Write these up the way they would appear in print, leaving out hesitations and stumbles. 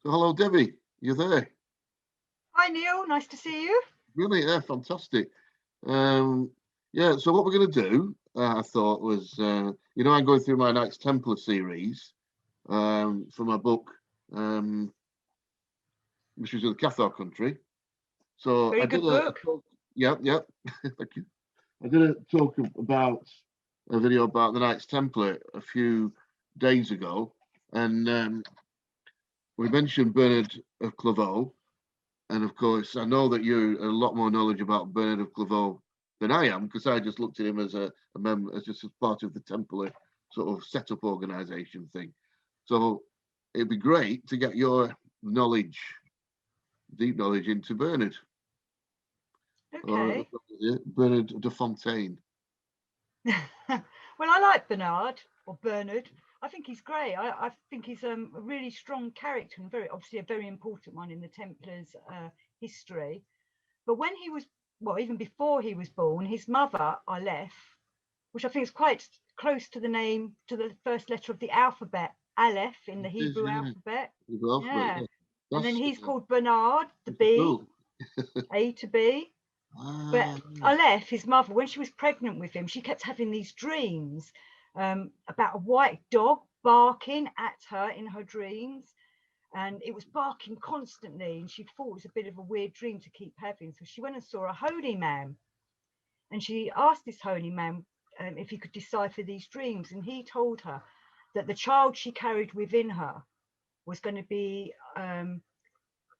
So hello, Debbie. You there? Hi Neil, nice to see you. Really? Yeah, fantastic. Um, yeah. So what we're going to do, I thought, was I'm going through my Knights Templar series for my book, um, Mysteries of the Cathar Country. So Very I did good a book. talk. Yeah, yeah. Thank you. I did a talk about a video about the Knights Templar a few days ago, and we mentioned Bernard of Clairvaux. And of course, I know that you're a lot more knowledge about Bernard of Clairvaux than I am, because I just looked at him as a member, as just as part of the Templar sort of setup organization thing. So it'd be great to get your knowledge, deep knowledge into Bernard, or Okay. Bernard de Fontaine. Well, I like Bernard or Bernard. I think he's great. I think he's a really strong character and very obviously a very important one in the Templars' history. But when he was, well, even before he was born, his mother, Aleph, which I think is quite close to the name, to the first letter of the alphabet, Aleph in the It is, Hebrew yeah, alphabet. the alphabet, Yeah. yeah. And then That's he's called Bernard, the pretty B, cool. A to B. But Ah, Aleph, his mother, when she was pregnant with him, she kept having these dreams about a white dog barking at her in her dreams. And it was barking constantly. And she thought it was a bit of a weird dream to keep having. So she went and saw a holy man. And she asked this holy man if he could decipher these dreams. And he told her that the child she carried within her was going to be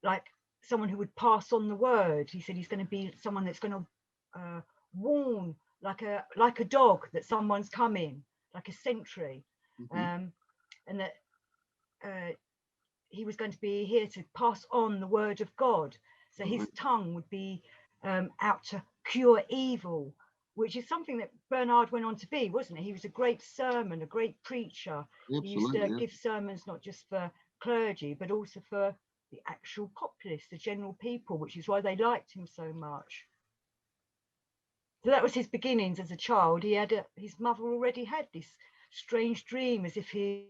like someone who would pass on the word. He said he's going to be someone that's going to warn like a dog that someone's coming, like a sentry, mhm. um, and that uh, he was going to be here to pass on the word of God. So his Right. tongue would be out to cure evil, which is something that Bernard went on to be, wasn't he? He was a great sermon, a great preacher. He used to Absolutely, yeah. give sermons not just for clergy, but also for the actual populace, the general people, which is why they liked him so much. So that was his beginnings as a child. His mother already had this strange dream, as if his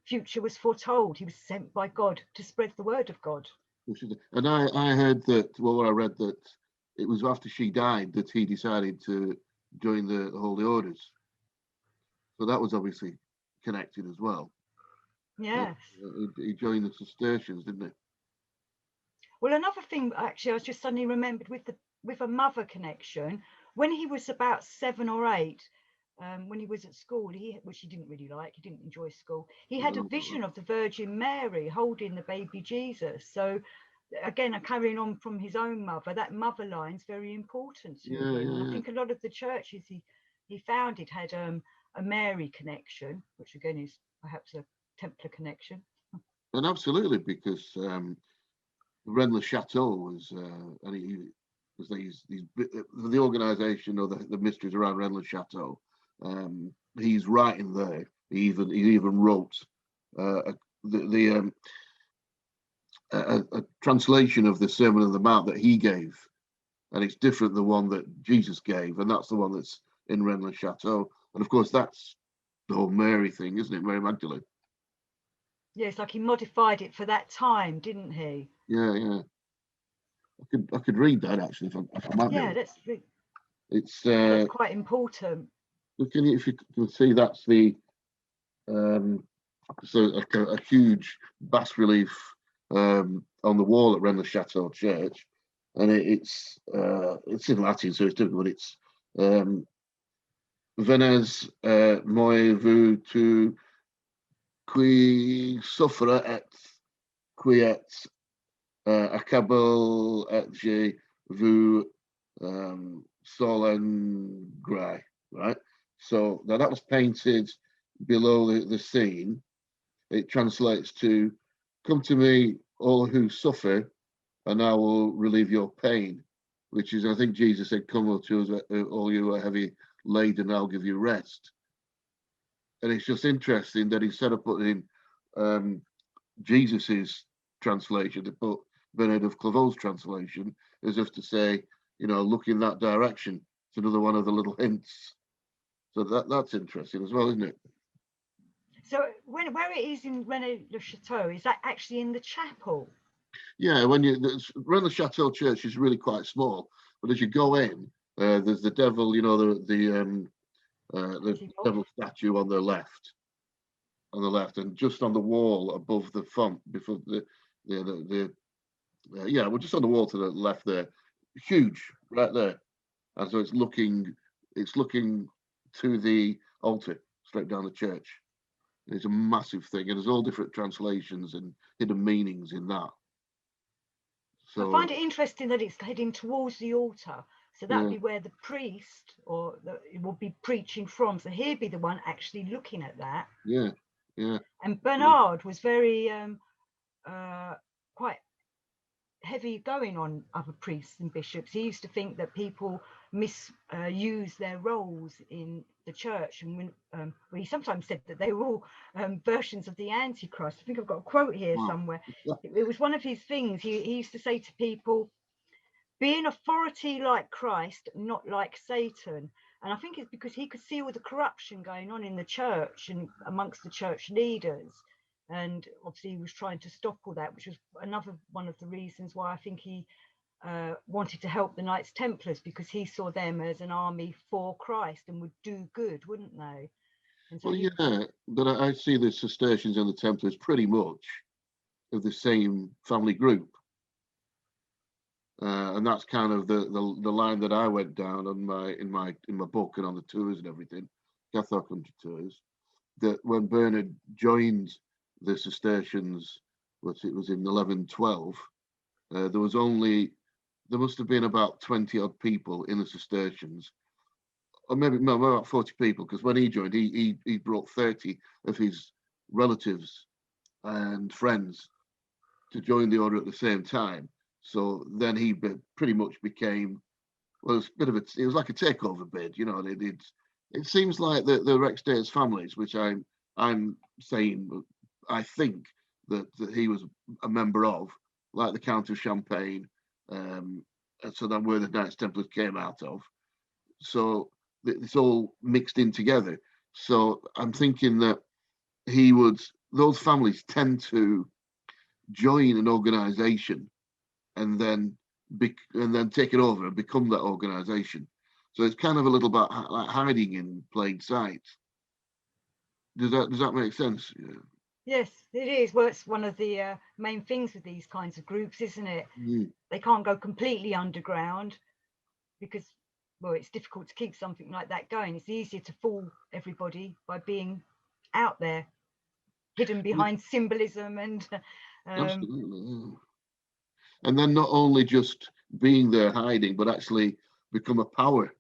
future was foretold. He was sent by God to spread the word of God. And I heard that, well, I read that it was after she died that he decided to join the Holy Orders. So that was obviously connected as well. Uh, Yes. he joined the Cistercians, didn't he? Well, another thing actually, I was just suddenly remembered with a mother connection. When he was about 7 or 8, when he was at school, which he didn't really like, he didn't enjoy school. He had a vision of the Virgin Mary holding the baby Jesus. So again, carrying on from his own mother, that mother line is very important to Yeah, him. And I yeah, yeah. think a lot of the churches he founded had a Mary connection, which again is perhaps a Templar connection. And absolutely, because Rennes-le-Château was, and he was the organisation or the mysteries around Rennes-le-Château. He's right in there. He even wrote the a translation of the Sermon on the Mount that he gave, and it's different than the one that Jesus gave, and that's the one that's in Rennes-le-Château. And of course, that's the whole Mary thing, isn't it? Mary Magdalene. Yeah, it's like he modified it for that time, didn't he? Yeah, yeah. I could read that actually if I might be Yeah, able. that's It's that's quite important. if you can see that's the um, so a huge bas relief on the wall at Rennes-le-Château Church, and it's in Latin, so it's difficult. But it's Venez moi vu tu qui souffre et qui est accable et j'ai vu Solengray, right? So now that was painted below the scene. It translates to, "Come to me, all who suffer, and I will relieve your pain," which is, I think Jesus said, "Come to us, all you are heavy laden, I'll give you rest." And it's just interesting that instead of putting um, Jesus's translation, they put Bernard of Clairvaux's translation, as if to say, look in that direction. It's another one of the little hints. So that's interesting as well, isn't it? So where it is in Rennes-le-Château, is that actually in the chapel? Yeah, when you Rennes-le-Château church is really quite small, but as you go in, there's the devil, you know, the devil statue on the left, and just on the wall above the font, before yeah, we're just on the wall to the left there, huge, right there, and so it's looking to the altar straight down the church. It's a massive thing, and there's all different translations and hidden meanings in that. So I find it interesting that it's heading towards the altar. So that would yeah. be where the priest it will be preaching from. So he'd be the one actually looking at that. Yeah, yeah. And Bernard was very quite heavy going on other priests and bishops. He used to think that people misuse their roles in the church, and when he sometimes said that they were all versions of the Antichrist. I think I've got a quote here somewhere. It was one of his things. He used to say to people, "Be an authority like Christ, not like Satan." And I think it's because he could see all the corruption going on in the church and amongst the church leaders. And obviously he was trying to stop all that, which was another one of the reasons why I think he wanted to help the Knights Templars, because he saw them as an army for Christ and would do good, wouldn't they? And so yeah, but I see the Cistercians and the Templars pretty much of the same family group. And that's kind of the line that I went down on in my book and on the tours and everything, Cathar country tours, that when Bernard joined the Cistercians, it was in 1112, there must have been about 20 odd people in the Cistercians, or maybe no, about 40 people, because when he joined, he brought 30 of his relatives and friends to join the order at the same time. So then he pretty much became, well, it was a bit of it was like a takeover bid, you know. It seems like the Rex Days families, which I'm saying, I think that he was a member of, like the Count of Champagne, and so then where the Knights Templars came out of. So it's all mixed in together. So I'm thinking that those families tend to join an organization and then take it over and become that organization. So it's kind of a little bit like hiding in plain sight. Does that make sense? Yeah. yes, it is. Well, it's one of the main things with these kinds of groups, isn't it? They can't go completely underground because, well, it's difficult to keep something like that going. It's easier to fool everybody by being out there, hidden behind symbolism and absolutely. Yeah. And then not only just being there hiding, but actually become a power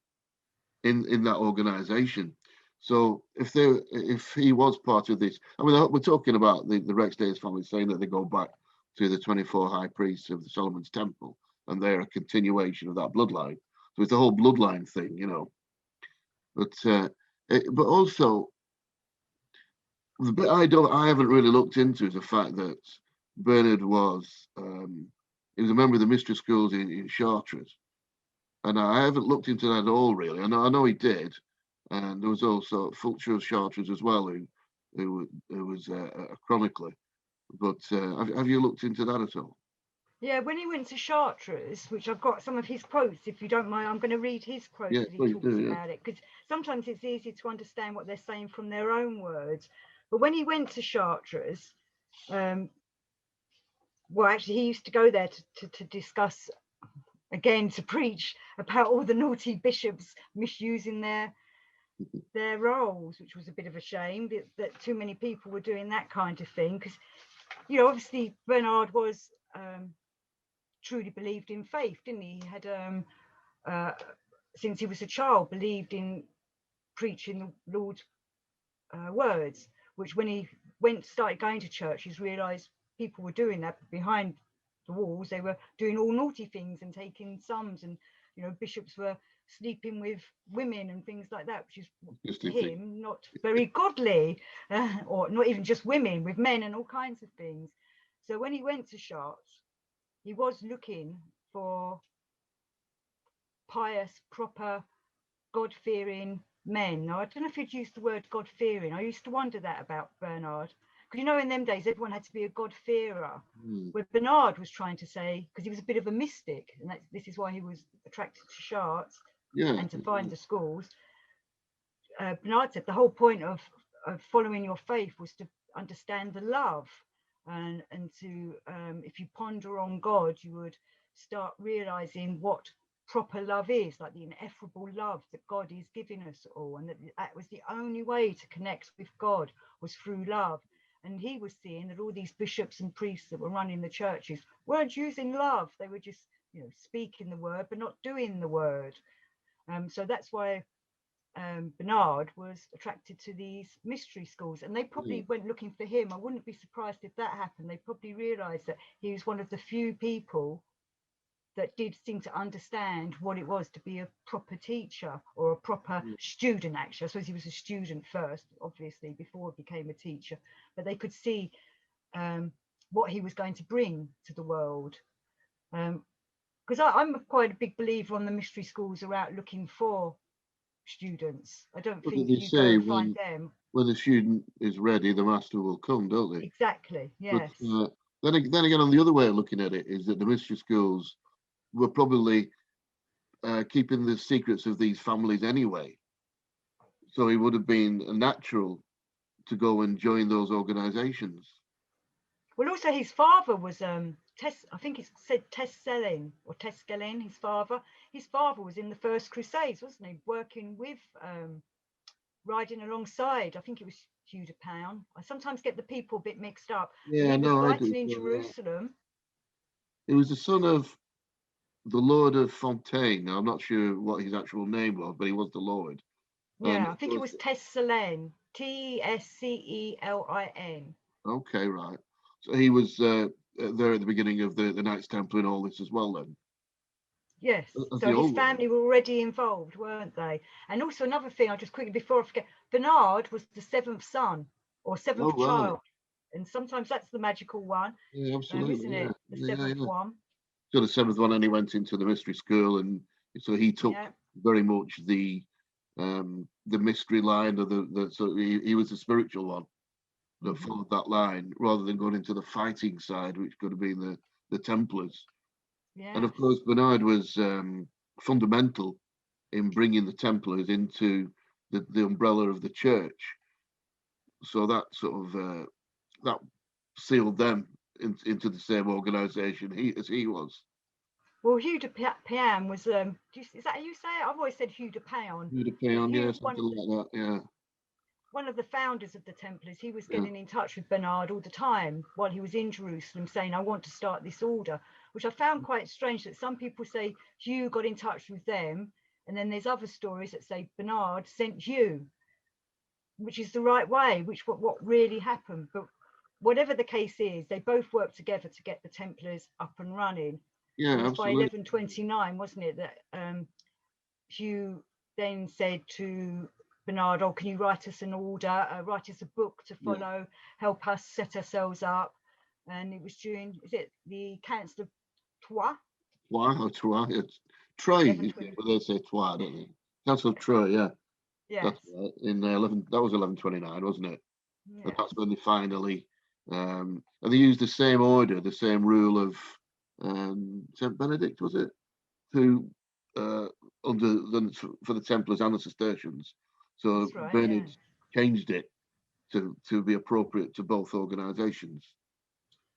in that organization. So if he was part of this, I mean, we're talking about the Rex Days family saying that they go back to the 24 high priests of the Solomon's Temple, and they're a continuation of that bloodline. So it's the whole bloodline thing, you know. But also the bit I haven't really looked into is the fact that Bernard was he was a member of the mystery schools in Chartres, and I haven't looked into that at all really. I know he did, and there was also Fulcher of Chartres as well, who was a chronicler. But have you looked into that at all? yeah, when he went to Chartres, which I've got some of his quotes, if you don't mind, I'm going to read his quotes Yeah, that he please talks do. Yeah. about it, because sometimes it's easy to understand what they're saying from their own words. But when he went to Chartres, well, actually, he used to go there to discuss, again, to preach about all the naughty bishops misusing their roles, which was a bit of a shame that too many people were doing that kind of thing. Because, you know, obviously Bernard was truly believed in faith, didn't he? He had since he was a child believed in preaching the Lord's words, which when he started going to church, he's realized people were doing that behind the walls. They were doing all naughty things and taking sums, and, you know, bishops were sleeping with women and things like that, which is to him not very godly, or not even just women, with men and all kinds of things. So when he went to Chartres, he was looking for pious, proper, God-fearing men. Now, I don't know if you'd use the word God-fearing. I used to wonder that about Bernard. Because, you know, in them days, everyone had to be a God-fearer. Where Bernard was trying to say, because he was a bit of a mystic, and this is why he was attracted to Chartres and to find the schools. Bernard said the whole point of following your faith was to understand the love, and to if you ponder on God, you would start realizing what proper love is, like the ineffable love that God is giving us all, and that was the only way to connect with God was through love. And he was seeing that all these bishops and priests that were running the churches weren't using love; they were just, you know, speaking the word but not doing the word. So that's why Bernard was attracted to these mystery schools, and they probably went looking for him. I wouldn't be surprised if that happened. They probably realized that he was one of the few people that did seem to understand what it was to be a proper teacher or a proper student. Actually, I suppose he was a student first, obviously, before he became a teacher, but they could see what he was going to bring to the world. Because I'm quite a big believer on the mystery schools are out looking for students. I don't What think did they you say go find them. when the student is ready, the master will come, don't they? Exactly, yes. But then again, on the other way of looking at it is that the mystery schools were probably keeping the secrets of these families anyway. So it would have been natural to go and join those organizations. Well, also his father was I think it said Tesselin or Tescelin, his father. His father was in the first Crusades, wasn't he? Working with riding alongside, I think it was Hugh de Pound. I sometimes get the people a bit mixed up. Yeah, he was no, I fighting do. in Jerusalem. He was the son of the Lord of Fontaine. Now, I'm not sure what his actual name was, but he was the Lord. And Yeah, I think it was Tescelin, Tescelin. Okay, right. So he was there at the beginning of the Knights Templar and all this as well then. Yes, As so the his old one. family were already involved, weren't they? And also another thing, I just quickly, before I forget, Bernard was the seventh son or Oh, seventh right. child. And sometimes that's the magical one, Yeah, absolutely. isn't Yeah. it? The Yeah, seventh yeah. one. So the seventh one, and he went into the mystery school, and so he took Yeah. very much the mystery line, or so he was the spiritual one that followed that line, rather than going into the fighting side, which could have been the Templars. And Yes. of course, Bernard was fundamental in bringing the Templars into the umbrella of the church. So that sort of that sealed them into the same organization as he was. Well, Hugh de Pian was, is that how you say it? I've always said Hugh de Pian. You'd have But on, yeah, Hugh, something like that, yeah. one of the founders of the Templars, he was Yeah. getting in touch with Bernard all the time while he was in Jerusalem, saying, I want to start this order, which I found quite strange that some people say Hugh got in touch with them. And then there's other stories that say Bernard sent Hugh, which is the right way, which what really happened. But whatever the case is, they both worked together to get the Templars up and running. Yeah, It was by absolutely. 1129, wasn't it, that Hugh then said to Bernard, oh, can you write us an order, write us a book to follow, help us set ourselves up? And it was during, is it the Council of Troyes? Troyes. It's Troy, but they say Troyes, don't they? Council of Troy, yeah. Yes. That's right. In 11, that was 1129, wasn't it? Yes. And that's when they finally, and they used the same order, the same rule of Saint Benedict, was it? Who for the Templars and the Cistercians. So That's right, Bernard changed it to be appropriate to both organizations.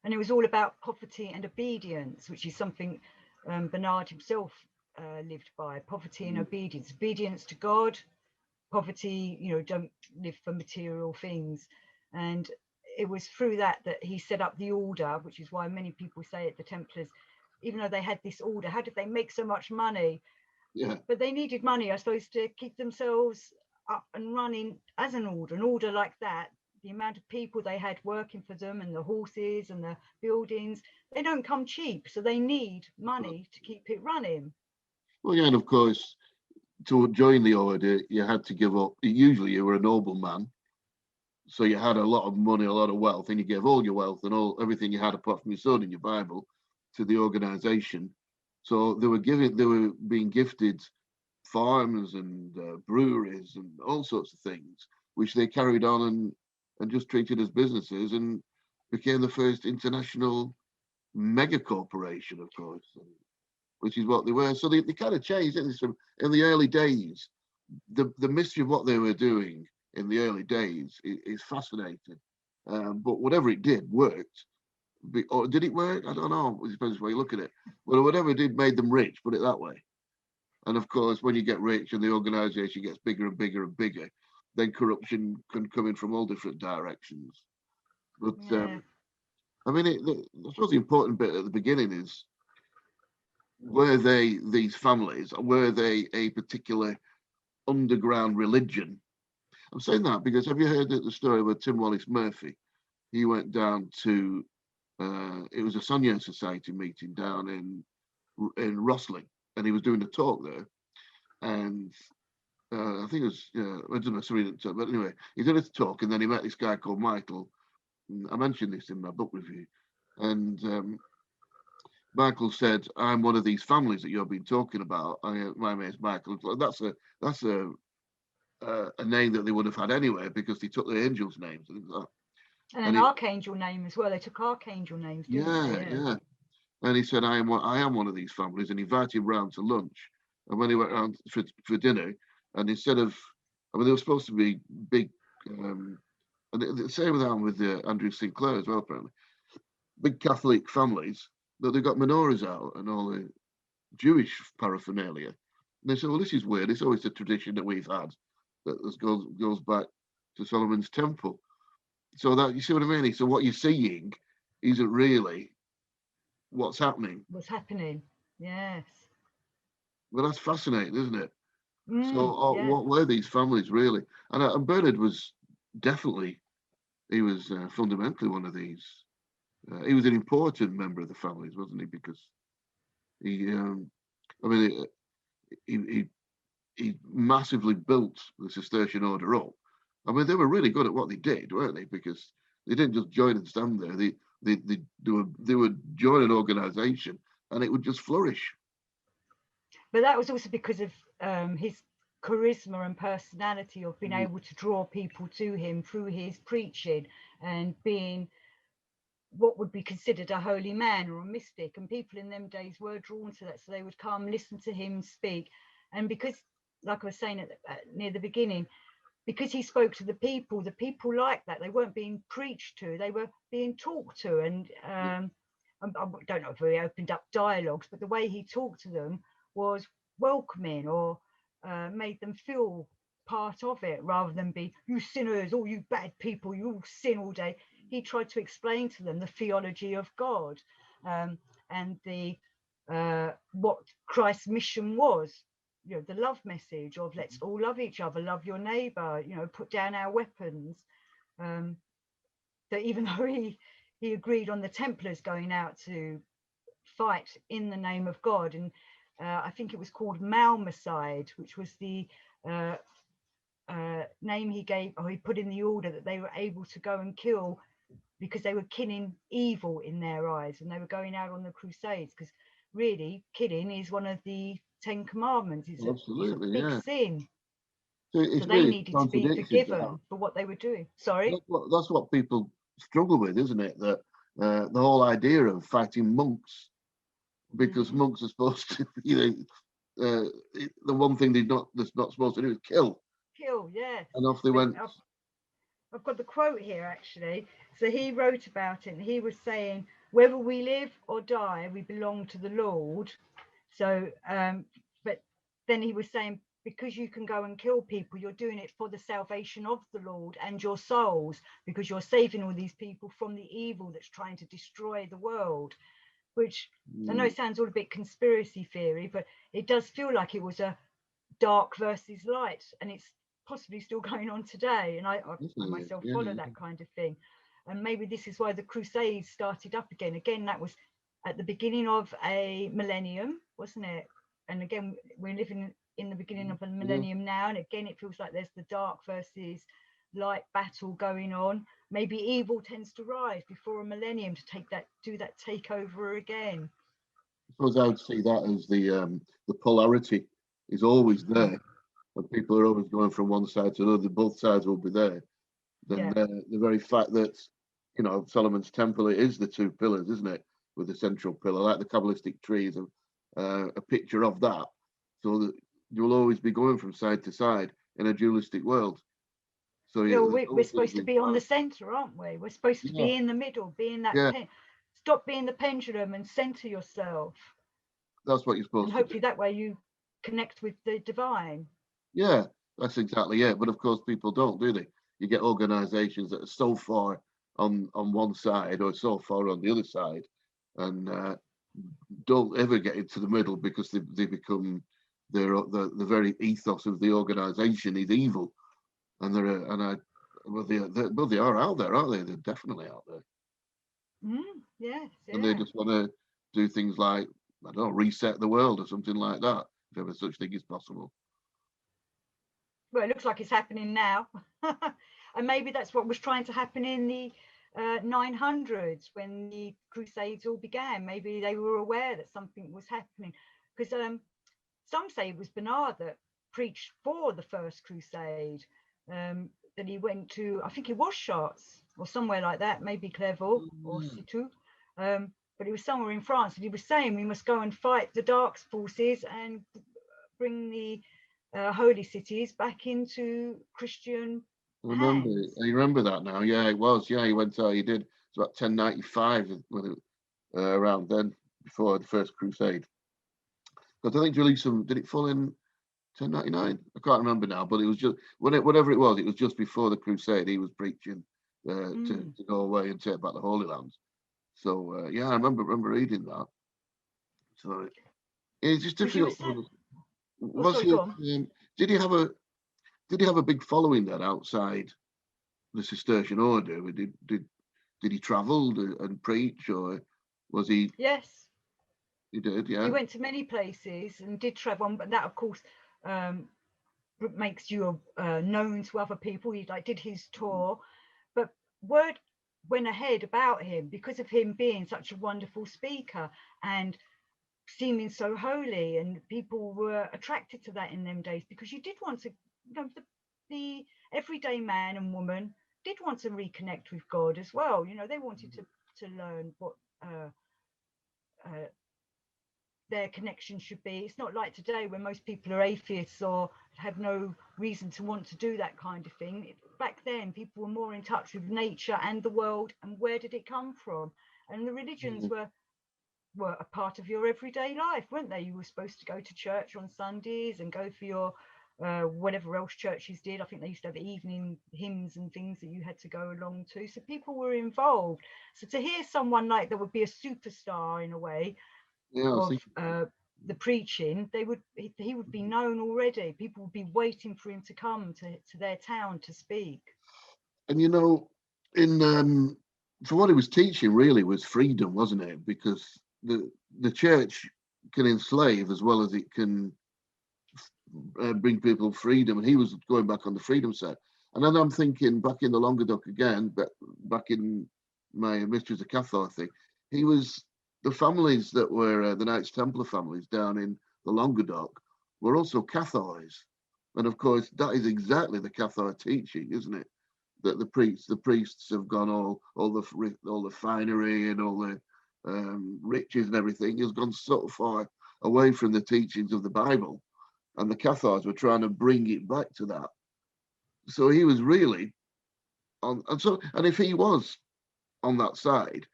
And it was all about poverty and obedience, which is something Bernard himself lived by. Poverty and obedience. Obedience to God, poverty, you know, don't live for material things. And it was through that he set up the order, which is why many people say at the Templars, even though they had this order, how did they make so much money? Yeah. But they needed money, I suppose, to keep themselves up and running as an order like that. The amount of people they had working for them and the horses and the buildings, they don't come cheap. So they need money to keep it running. Well, yeah, and of course, to join the order, you had to give up. Usually, you were a nobleman, so you had a lot of money, a lot of wealth, and you gave all your wealth and everything you had apart from your sword and your Bible to the organization. So they were being gifted farms and breweries and all sorts of things, which they carried on and just treated as businesses, and became the first international mega corporation, of course, which is what they were. So they kind of changed it from in the early days. The mystery of what they were doing in the early days is fascinating. But whatever it did worked. Or did it work? I don't know. It depends where you look at it. But whatever it did made them rich, put it that way. And of course, when you get rich and the organization gets bigger and bigger and bigger, then corruption can come in from all different directions. But I mean, I suppose the important bit at the beginning is, were they, these families, were they a particular underground religion? I'm saying that because, have you heard the story about Tim Wallace-Murphy? He went down to, it was a Sonia Society meeting down in Rosling, and he was doing a talk there. And I think it was, I don't know, somebody, but anyway, he did a talk, and then he met this guy called Michael. I mentioned this in my book review. And Michael said, "I'm one of these families that you've been talking about. My name's Michael." That's a name that they would have had anyway, because they took the angels' names and things like that. And an archangel name as well. They took archangel names, didn't they? Yeah. And he said, I am one of these families, and he invited him round to lunch. And when he went round for dinner, and instead of, I mean, they were supposed to be big, and the same with Andrew Sinclair as well, apparently, big Catholic families, but they got menorahs out and all the Jewish paraphernalia. And they said, well, this is weird. It's always a tradition that we've had that goes back to Solomon's temple. So that, you see what I mean? So what you're seeing isn't really what's happening. What's happening? Yes. Well, that's fascinating, isn't it? What were these families really? And Bernard was definitely, he was fundamentally one of these. He was an important member of the families, wasn't he? Because he, I mean, he massively built the Cistercian order up. I mean, they were really good at what they did, weren't they? Because they didn't just join and stand there. They would join an organization, and it would just flourish. But that was also because of his charisma and personality of being able to draw people to him through his preaching and being what would be considered a holy man or a mystic. And people in them days were drawn to that, so they would come listen to him speak. And because, like I was saying near the beginning, because he spoke to the people liked that. They weren't being preached to, they were being talked to. And I don't know if he opened up dialogues, but the way he talked to them was welcoming, or made them feel part of it, rather than be, you sinners, all you bad people, you all sin all day. He tried to explain to them the theology of God, and the what Christ's mission was. You know, the love message of let's all love each other, love your neighbor, you know, put down our weapons. That even though he agreed on the Templars going out to fight in the name of God, and I think it was called Malmicide, which was the name he gave, or he put in the order that they were able to go and kill, because they were killing evil in their eyes, and they were going out on the Crusades, because really killing is one of the 10 Commandments. It's a big sin. So they really needed to be forgiven for what they were doing. Sorry? That's what people struggle with, isn't it? That the whole idea of fighting monks, because monks are supposed to, the one thing that's not supposed to do is kill. Kill, yeah. And off they went. I've got the quote here, actually. So he wrote about it, and he was saying, whether we live or die, we belong to the Lord. So, but then he was saying, because you can go and kill people, you're doing it for the salvation of the Lord and your souls, because you're saving all these people from the evil that's trying to destroy the world. Which I know it sounds all a bit conspiracy theory, but it does feel like it was a dark versus light, and it's possibly still going on today. And I myself follow that kind of thing. And maybe this is why the Crusades started up again. Again, that was at the beginning of a millennium, wasn't it? And again, we're living in the beginning of a millennium now. And again, it feels like there's the dark versus light battle going on. Maybe evil tends to rise before a millennium to do that takeover again. I suppose I would see that as the polarity is always there, and people are always going from one side to another, both sides will be there, then Yeah. the very fact that, you know, Solomon's temple, it is the two pillars, isn't it? With the central pillar, like the Kabbalistic trees, a picture of that, so that you'll always be going from side to side in a dualistic world. So Yeah, yeah, well, there's we're always going supposed to be be on the balance. center, aren't we? We're supposed to Yeah, be in the middle, be in that yeah, stop being the pendulum and center yourself. that's what you're And supposed to do. hopefully that way you connect with the divine. Yeah, that's exactly it. But of course, people don't, do they? You get organisations that are so far on one side or so far on the other side, and don't ever get into the middle because they become the very ethos of the organisation is evil, and they're and I well they are out there, aren't they? They're definitely out there, Yes, and they yeah. just want to do things like, I don't know, reset the world or something like that, if ever such thing is possible. Well, it looks like it's happening now. And maybe that's what was trying to happen in the 900s when the Crusades all began. Maybe they were aware that something was happening. Because some say it was Bernard that preached for the first Crusade, that he went to, I think it was Chartres or somewhere like that, maybe Clairvaux or Cîteaux. But it was somewhere in France, and he was saying we must go and fight the dark forces and bring the holy cities back into Christian hands. I remember that now. Yeah, it was. Yeah, he went out. He did. It's about 1095 when it, around then, before the first crusade. Because I think Jerusalem, did it fall in 1099? I can't remember now, but it was just whatever it was just before the crusade. He was preaching to go away and take back the Holy Lands. So yeah, I remember reading that. So it's just Because you were difficult. saying, oh, Was sorry, he? go on. Did he have a big following then outside the Cistercian order? Did he travel and preach, or was he? Yes, He did, he yeah. went to many places and did travel on, but that, of course, makes you known to other people. He like did his tour, but word went ahead about him because of him being such a wonderful speaker and seeming so holy, and people were attracted to that in them days because you did want to, you know, the everyday man and woman did want to reconnect with God as well. You know, they wanted to learn what uh, their connection should be. It's not like today when most people are atheists or have no reason to want to do that kind of thing. Back then, people were more in touch with nature and the world and where did it come from. And the religions Mhm. were a part of your everyday life, weren't they? You were supposed to go to church on Sundays and go for your whatever else churches did. I think they used to have evening hymns and things that you had to go along to. So people were involved. So to hear someone like that would be a superstar in a way Yeah, I was of thinking. the preaching, he would be known already. People would be waiting for him to come to their town to speak. And you know, in for what he was teaching, really was freedom, wasn't it? Because the church can enslave as well as it can bring people freedom, and he was going back on the freedom side. And then I'm thinking back in the Languedoc again, but back in my Mysteries of Cathar thing, he was the families that were the Knights Templar families down in the Languedoc were also Cathars, and of course that is exactly the Cathar teaching, isn't it? That the priests have gone all the finery and all the riches and everything has gone so far away from the teachings of the Bible, and the Cathars were trying to bring it back to that. So he was really on, and if he was on that side,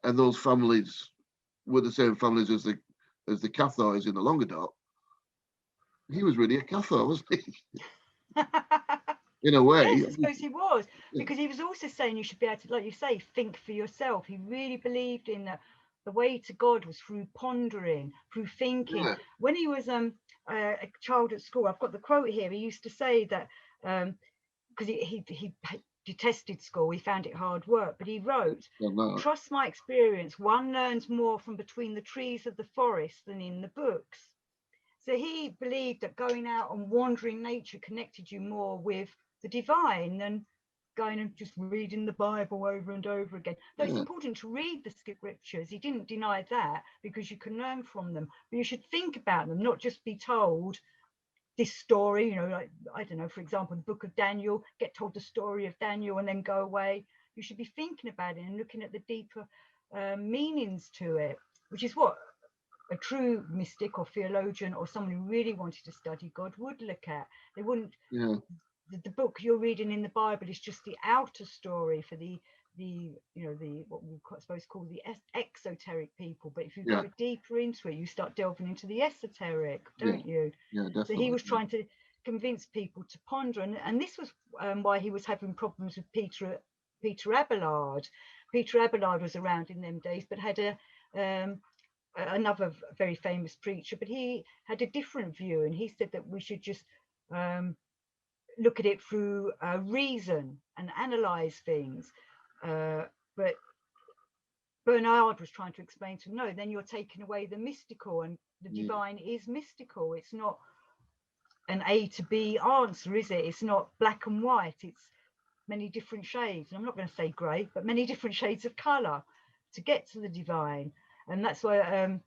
and those families were the same families as the Cathars in the Languedoc, he was really a Cathar, wasn't he? In a way. Yes, I suppose he was, Yeah, because he was also saying you should be able to, like you say, think for yourself. He really believed in that the way to God was through pondering, through thinking. yeah, When he was a child at school, I've got the quote here. He used to say that because he detested school, he found it hard work, but he wrote, done that. "Trust my experience. One learns more from between the trees of the forest than in the books." So he believed that going out and wandering nature connected you more with the divine than going and just reading the Bible over and over again. Though it's Yeah, important to read the scriptures, he didn't deny that because you can learn from them, but you should think about them, not just be told this story, you know, like, I don't know, for example, the book of Daniel, get told the story of Daniel and then go away. You should be thinking about it and looking at the deeper meanings to it, which is what a true mystic or theologian or someone who really wanted to study God would look at. They wouldn't, Yeah. the book you're reading in the Bible is just the outer story for the you know, the what we suppose call the exoteric people, but if you Yeah. go deeper into it, you start delving into the esoteric, don't you? Yeah, definitely. So he was trying to convince people to ponder, and this was why he was having problems with Peter Abelard. Peter Abelard was around in them days, but had another very famous preacher, but he had a different view, and he said that we should just look at it through reason and analyze things. But Bernard was trying to explain to him, no, then you're taking away the mystical, and the divine is mystical. It's not an A to B answer, is it? It's not black and white. It's many different shades. And I'm not going to say grey, but many different shades of colour to get to the divine. And that's why,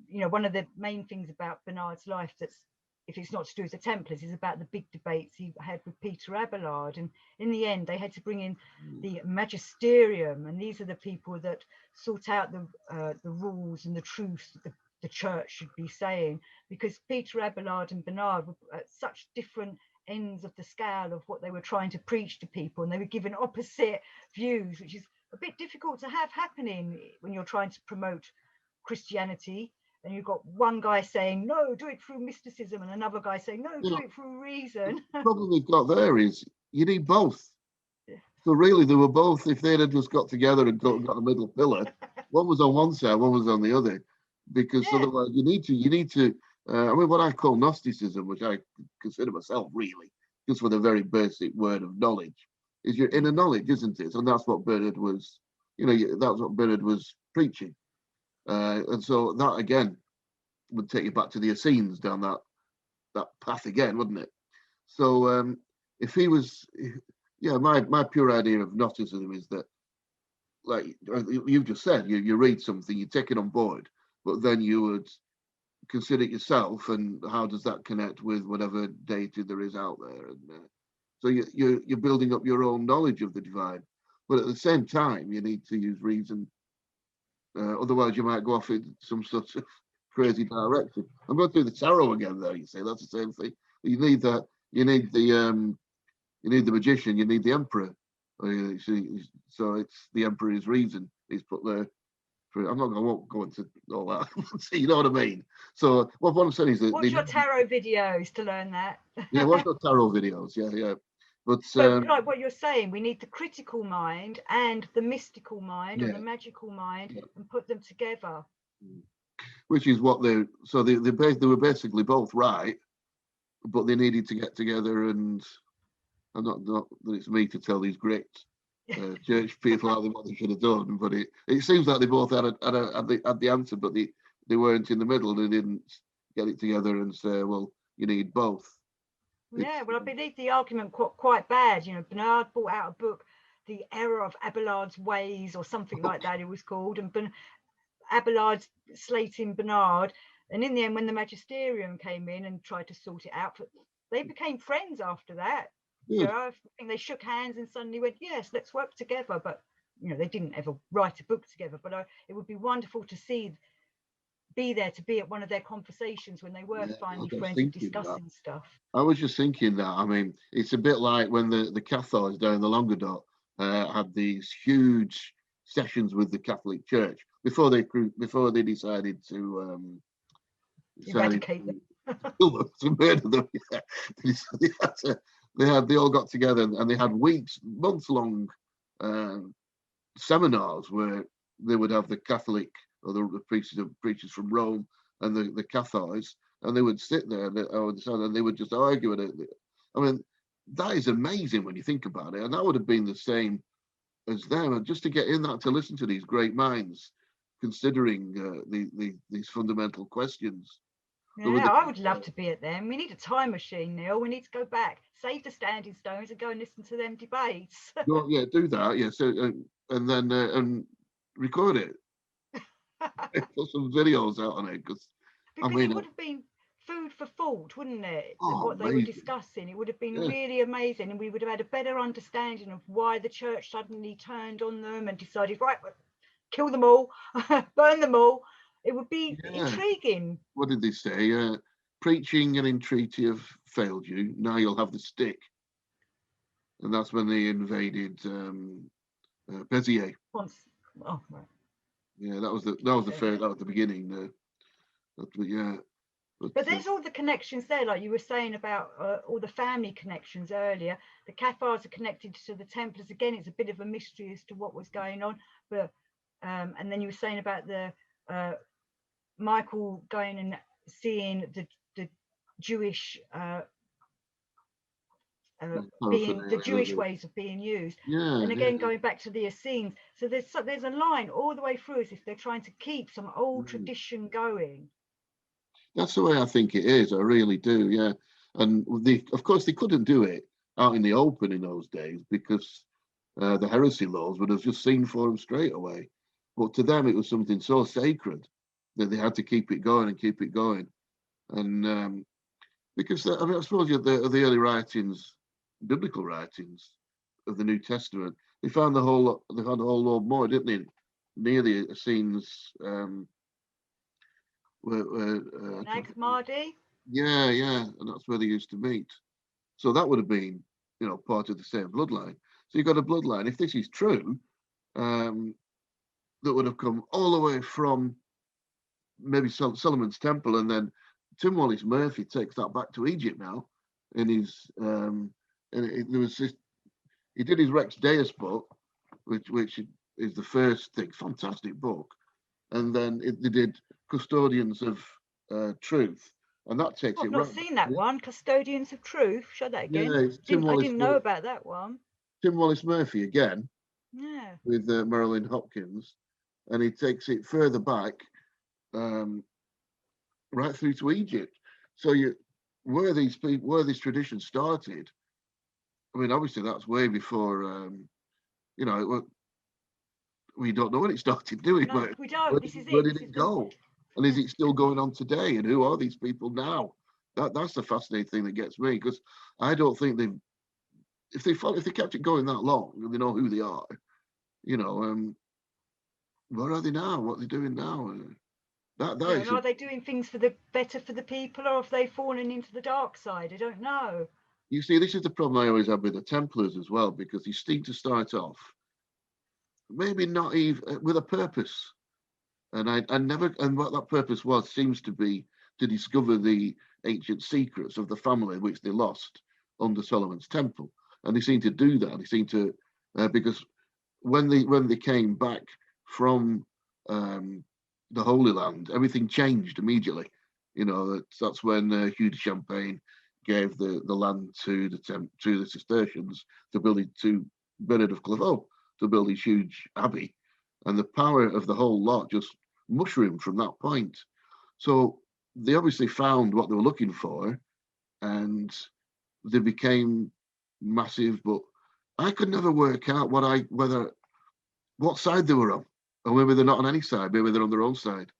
you know, one of the main things about Bernard's life that's, if it's not to do with the Templars, is about the big debates he had with Peter Abelard. And in the end, they had to bring in the magisterium, and these are the people that sort out the rules and the truths that the church should be saying, because Peter Abelard and Bernard were at such different ends of the scale of what they were trying to preach to people, and they were given opposite views, which is a bit difficult to have happening when you're trying to promote Christianity. And you've got one guy saying, no, do it through mysticism, and another guy saying, no, do it through reason. The problem they've got there is you need both. Yeah. So really, they were both, if they'd have just got together and got a middle pillar, one was on one side, one was on the other. Because otherwise, you need to, I mean, what I call Gnosticism, which I consider myself really, just with a very basic word of knowledge, is your inner knowledge, isn't it? And that's what Bernard was, you know, that's what Bernard was preaching. And so that again would take you back to the Essenes down that path again, wouldn't it? So if he was, yeah, my pure idea of Gnosticism is that, like you've just said, you read something, you take it on board, but then you would consider it yourself, and how does that connect with whatever deity there is out there? And so you're building up your own knowledge of the divine, but at the same time, you need to use reason. Otherwise, you might go off in some sort of crazy direction. I'm going through the tarot again, though. You say that's the same thing. You need that. You need the magician. You need the emperor. So it's the emperor's reason he's put there. I won't go into all that. You know what I mean? So what I'm saying is that watch your tarot videos to learn that. Yeah, watch your tarot videos. Yeah. But like what you're saying, we need the critical mind and the mystical mind or the magical mind and put them together. Which is what they were basically both right, but they needed to get together, and not that it's me to tell these great church people what they should have done, but it seems like they both had the answer, but they weren't in the middle. They didn't get it together and say, well, you need both. Yeah, well, I believe the argument quite bad. You know, Bernard brought out a book, The Error of Abelard's Ways, or something like that it was called, and Abelard slating Bernard. And in the end, when the magisterium came in and tried to sort it out, they became friends after that. You know, I think they shook hands and suddenly went, yes, let's work together. But, you know, they didn't ever write a book together. But it would be wonderful to be there, to be at one of their conversations when they were finally friends discussing stuff. I was just thinking that. I mean, it's a bit like when the Cathars down in the Languedoc had these huge sessions with the Catholic Church before they decided to eradicate them, to murder them. They all got together and they had months long seminars where they would have the Catholic or the preachers from Rome and the Cathars, and they would sit there and they would just argue it. I mean, that is amazing when you think about it, and that would have been the same as them. And just to get in that, to listen to these great minds considering these fundamental questions. Yeah, I would love to be at them. We need a time machine, Neil. We need to go back, save the standing stones, and go and listen to them debates. Yeah, do that. Yeah, so and then and record it. Put some videos out on it, because it would have been food food for thought, wouldn't it? Oh, What they were amazing. discussing, it would have been Yeah. really amazing, and we would have had a better understanding of why the church suddenly turned on them and decided, right, kill them all, burn them all. It would be intriguing. What did they say? Preaching and entreaty have failed you. Now you'll have the stick. And that's when they invaded Béziers. Oh, right. Yeah, that was the first, that was the beginning. Yeah. But there's all the connections there, like you were saying about all the family connections earlier. The Cathars are connected to the Templars. Again, it's a bit of a mystery as to what was going on. But and then you were saying about the Michael going and seeing the Jewish the Jewish ways of being used. And again, going back to the Essenes. So there's a line all the way through as if they're trying to keep some old tradition going. That's the way I think it is. I really do. Yeah. And of course, they couldn't do it out in the open in those days because the heresy laws would have just seen for them straight away. But to them, it was something so sacred that they had to keep it going and keep it going. And because I mean, I suppose the early writings, biblical writings of the New Testament, they found the whole Lord more, didn't they? Near the Seines. Nag Mardi. Yeah, and that's where they used to meet. So that would have been, part of the same bloodline. So you've got a bloodline. If this is true, that would have come all the way from maybe Solomon's Temple, and then Tim Wallace-Murphy takes that back to Egypt now. In his there was this, he did his Rex Deus book, which is the first thing, fantastic book, and then they did Custodians of Truth, and that takes I've it. not seen that one. Custodians of Truth. Show that again. Yeah, I didn't know about that one. Tim Wallace-Murphy again. Yeah. With Marilyn Hopkins, and he takes it further back, right through to Egypt. So where these traditions started. I mean, obviously that's way before. We don't know when it started, do we? No, we don't. Where did it go? And is it still going on today? And who are these people now? That's the fascinating thing that gets me, because I don't think if they kept it going that long, they know who they are. Where are they now? What are they doing now? Are they doing things for the better for the people, or have they fallen into the dark side? I don't know. You see, this is the problem I always have with the Templars as well, because they seem to start off maybe not even with a purpose, and what that purpose seems to be to discover the ancient secrets of the family which they lost under Solomon's Temple, and they seem to do that. They seem to because when they came back from the Holy Land, everything changed immediately. That's when Hugh de Champagne gave the land to the Cistercians to build it, to Bernard of Clairvaux to build his huge abbey, and the power of the whole lot just mushroomed from that point. So they obviously found what they were looking for, and they became massive. But I could never work out what side they were on, or maybe they're not on any side. Maybe they're on their own side.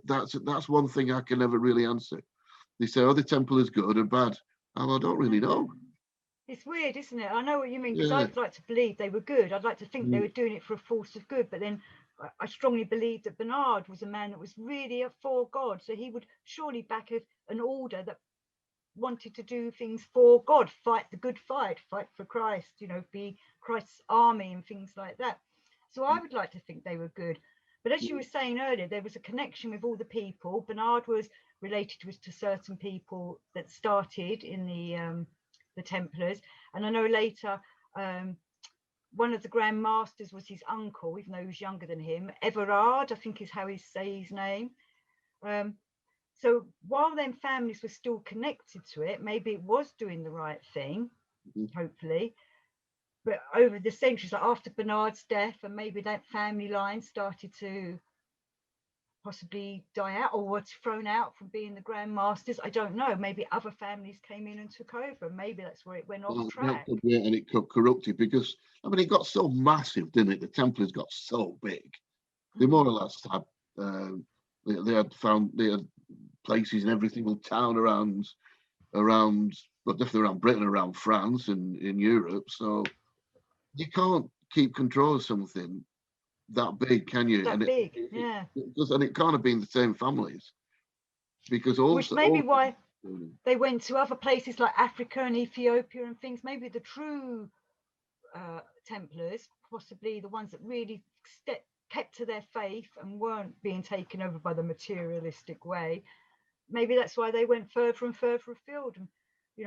That's one thing I can never really answer. They say, "Oh, the temple is good or bad." I don't really know. It's weird, isn't it? I know what you mean, because I'd like to believe they were good. I'd like to think they were doing it for a force of good. But then I strongly believe that Bernard was a man that was really for God. So he would surely back an order that wanted to do things for God, fight the good fight for Christ, be Christ's army and things like that. So I would like to think they were good. But as you were saying earlier, there was a connection with all the people. Bernard was related to certain people that started in the Templars, and I know later one of the Grand Masters was his uncle, even though he was younger than him. Everard, I think, is how he say his name. So while them families were still connected to it, maybe it was doing the right thing, hopefully. But over the centuries, like after Bernard's death, and maybe that family line started to possibly die out, or was thrown out from being the Grand Masters. I don't know. Maybe other families came in and took over. Maybe that's where it went off track. And it got corrupted, because it got so massive, didn't it? The Templars got so big. They more or less had they had places in every single town around, but definitely around Britain, around France, and in Europe. So you can't keep control of something that big, can you? That And big, yeah. and it can't have been the same families, because Which also, may be also why they went to other places like Africa and Ethiopia and things. Maybe the true Templars, possibly the ones that really kept to their faith and weren't being taken over by the materialistic way. Maybe that's why they went further and further afield. And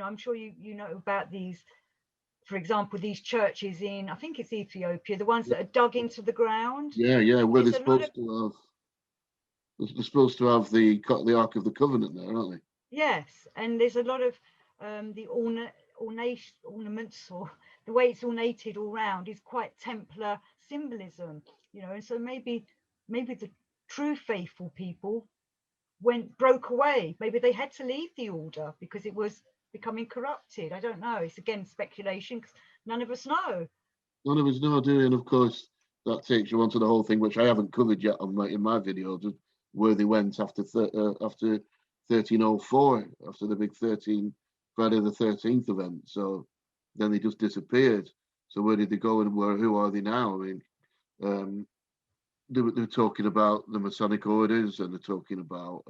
I'm sure you know about these, for example, these churches in, I think it's Ethiopia, the ones that are dug into the ground. yeah, where There's they're supposed to have the Ark of the Covenant there, aren't they? Yes, and there's a lot of the ornaments, or the way it's ornated all round, is quite Templar symbolism, and so maybe the true faithful people broke away. Maybe they had to leave the order because it was becoming corrupted. I don't know. It's again speculation, because none of us know. None of us know, do we? And of course, that takes you onto the whole thing, which I haven't covered yet in my video, just where they went after 1304, after the big Friday the 13th event. So then they just disappeared. So where did they go, and who are they now? I mean, they're talking about the Masonic orders, and they're talking about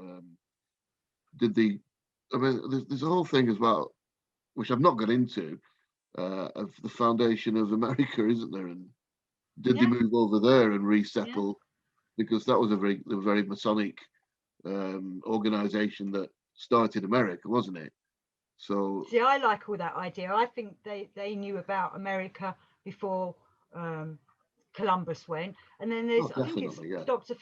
there's a whole thing as well, which I've not got into, of the foundation of America, isn't there? And did they move over there and resettle? Because that was a very Masonic organization that started America, wasn't it? So see, I like all that idea. I think they knew about America before Columbus went. And then there's, I think it's Dr.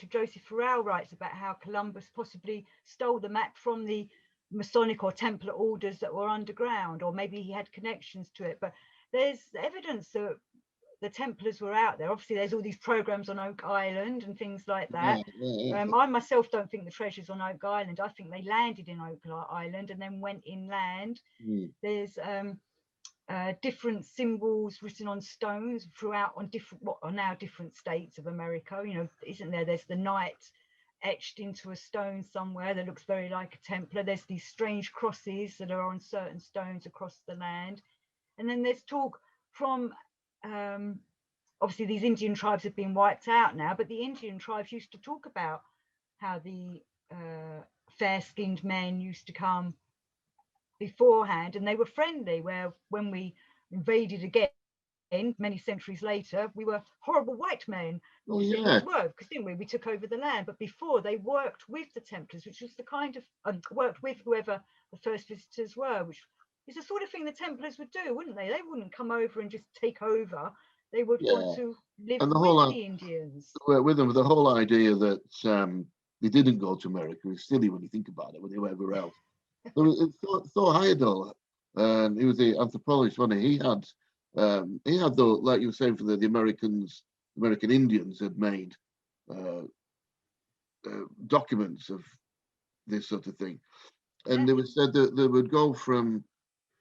Joseph Farrell writes about how Columbus possibly stole the map from the Masonic or Templar orders that were underground, or maybe he had connections to it. But there's evidence that the Templars were out there. Obviously, there's all these programs on Oak Island and things like that. I myself don't think the treasure's on Oak Island. I think they landed in Oak Island and then went inland. There's different symbols written on stones throughout on what are now different states of America. Isn't there? There's the knight etched into a stone somewhere that looks very like a Templar. There's these strange crosses that are on certain stones across the land. And then there's talk from obviously these Indian tribes have been wiped out now, but the Indian tribes used to talk about how the fair-skinned men used to come beforehand, and they were friendly, where when we invaded again many centuries later, we were horrible white men. Oh yeah, because didn't we took over the land. But before, they worked with the Templars, which was the kind of worked with whoever the first visitors were, which is the sort of thing the Templars would do, wouldn't they? They wouldn't come over and just take over. They would want to live with the Indians. With them, the whole idea that they didn't go to America is silly when you think about it, when they were ever else. Thor Heyerdahl, he was the anthropologist, wasn't he? He had though, like you were saying, for the American Indians had made documents of this sort of thing, and they were said that they would go from,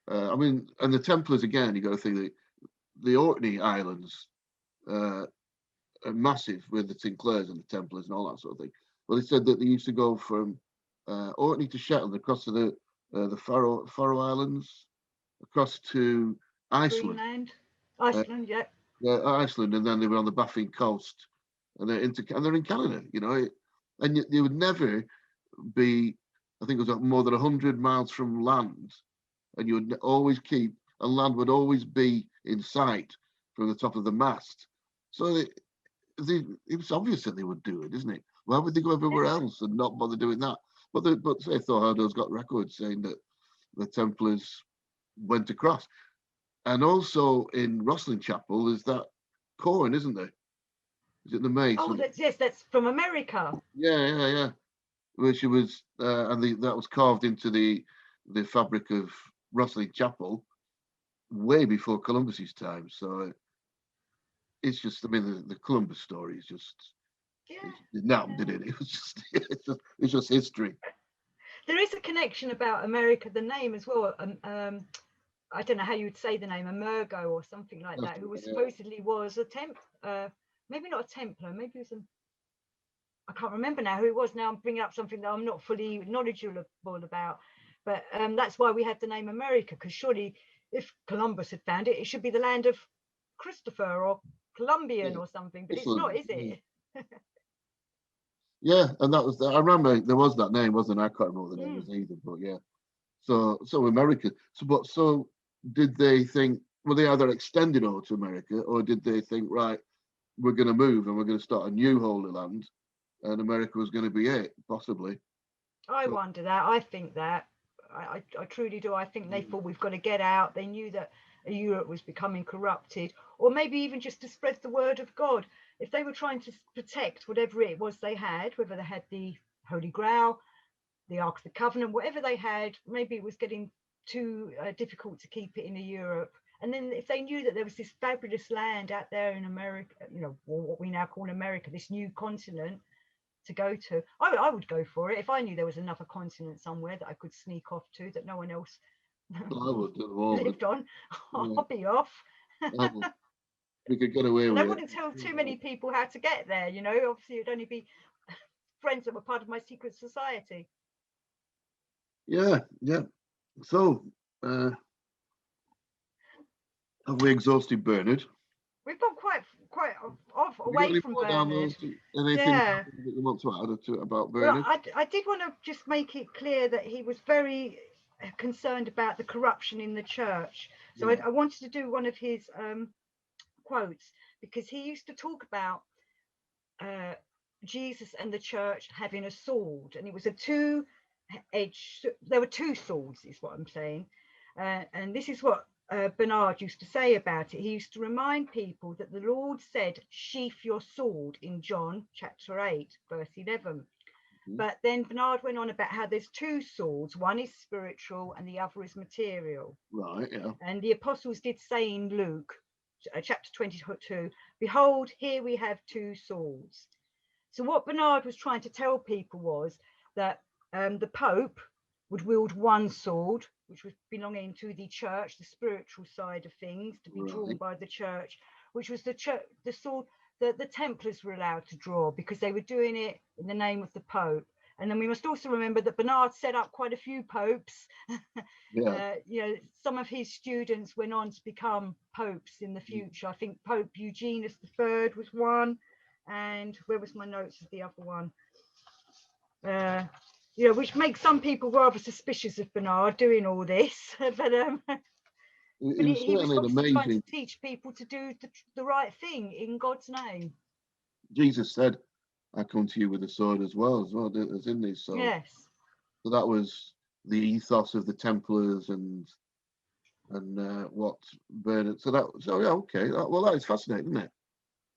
and the Templars again, you got to think that the Orkney Islands are massive with the Sinclairs and the Templars and all that sort of thing. Well, they said that they used to go from Orkney to Shetland, across to the Faroe Islands, across to Iceland. Greenland. Iceland, Iceland, and then they were on the Baffin coast, and they're in Canada, and they would never be, I think it was more than 100 miles from land, and you would always and land would always be in sight from the top of the mast. So it was obvious that they would do it, isn't it? Why would they go everywhere else and not bother doing that? But say Thor Heyerdahl's got records saying that the Templars went across. And also in Rosslyn Chapel, there's that coin, isn't there? Is it the mace? Oh, that's from America. Yeah. Which it was, and that was carved into the fabric of Rosslyn Chapel way before Columbus's time. So it's just, I mean, the Columbus story is just, did it? It was just, it's just history. There is a connection about America, the name as well. I don't know how you would say the name, Emergo or something like that, who was supposedly was a maybe not a Templar, maybe it was I can't remember now who it was. Now I'm bringing up something that I'm not fully knowledgeable about. But that's why we had the name America, because surely if Columbus had found it, it should be the land of Christopher or Columbian or something. But it's not, is it? Yeah, and that was, I remember there was that name, wasn't it? I can't remember what the name was either, but yeah. So America. So did they think, well, they either extended over to America, or did they think, right, we're going to move and we're going to start a new Holy Land, and America was going to be it, possibly? I wonder that. I think that. I truly do. I think they thought we've got to get out. They knew that Europe was becoming corrupted, or maybe even just to spread the word of God. If they were trying to protect whatever it was they had, whether they had the Holy Grail, the Ark of the Covenant, whatever they had, maybe it was getting too difficult to keep it in Europe. And then if they knew that there was this fabulous land out there in America, you know, what we now call America, this new continent to go to, I would go for it if I knew there was another continent somewhere that I could sneak off to that no one else lived on. I'll be off. We could get away with it. And I wouldn't tell too many people how to get there, you know. Obviously it'd only be friends that were part of my secret society. Yeah. So have we exhausted Bernard? We've gone quite off away from Bernard. Anything that you want to add about Bernard? Well, I did want to just make it clear that he was very concerned about the corruption in the church. So I wanted to do one of his quotes, because he used to talk about Jesus and the church having a sword, and it was a two-edged. There were two swords, is what I'm saying, and this is what Bernard used to say about it. He used to remind people that the Lord said, "Sheath your sword," in John chapter 8, verse 11. But then Bernard went on about how there's two swords. One is spiritual and the other is material. Right, yeah. And the apostles did say in Luke chapter 22, "Behold, here we have two swords." So what Bernard was trying to tell people was that the Pope would wield one sword, which was belonging to the church, the spiritual side of things, to be drawn by the church, which was the sword that the Templars were allowed to draw, because they were doing it in the name of the Pope. And then we must also remember that Bernard set up quite a few popes. You know, some of his students went on to become popes in the future. I think Pope Eugenius III was one, and where was my notes of the other one? You know, which makes some people rather suspicious of Bernard doing all this. But he was obviously trying to teach people to do the right thing in God's name. Jesus said, "I come to you with a sword as well, didn't he? So, yes. So that was the ethos of the Templars and what Bernard. So yeah, okay. Well, that is fascinating, isn't it?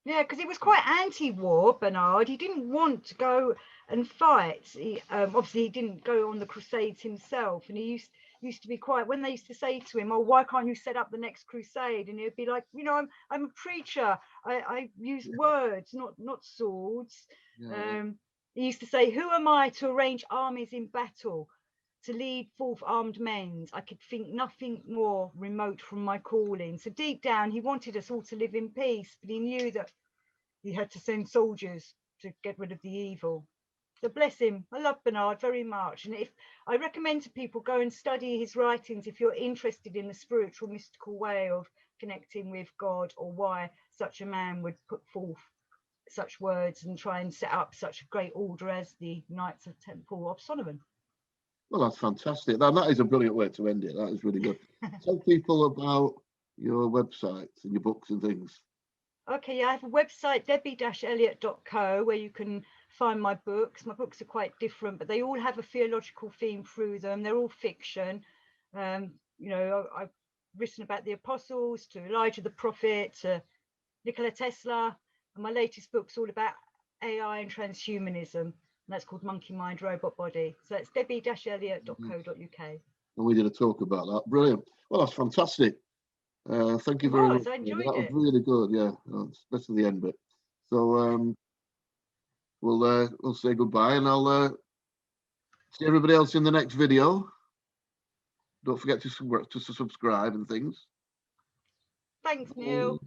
Yeah, because he was quite anti-war, Bernard. He didn't want to go and fight. He, obviously, he didn't go on the Crusades himself, and he used to be quite. When they used to say to him, "Oh, why can't you set up the next crusade?" and he'd be like, "You know, I'm a preacher. I use words, not swords." He used to say, "Who am I to arrange armies in battle, to lead forth armed men? I could think nothing more remote from my calling." So deep down, he wanted us all to live in peace, but he knew that he had to send soldiers to get rid of the evil. So bless him. I love Bernard very much. And if I recommend to people, go and study his writings if you're interested in the spiritual, mystical way of connecting with God, or why such a man would put forth such words and try and set up such a great order as the Knights of Temple of Solomon. Well, that's fantastic. That is a brilliant way to end it. That is really good. Tell people about your websites and your books and things. Okay, yeah, I have a website, debbie-elliott.co, where you can find my books. My books are quite different, but they all have a theological theme through them. They're all fiction. You know, I've written about the apostles, to Elijah the prophet, to Nikola Tesla, and my latest book's all about AI and transhumanism, and that's called Monkey Mind, Robot Body. So it's debbie-elliott.co.uk. And we did a talk about that. Brilliant. Well, that's fantastic. Thank you very much. I enjoyed that was really good. Yeah, especially the end bit. So we'll say goodbye, and I'll see everybody else in the next video. Don't forget to subscribe and things. Thanks, Neil.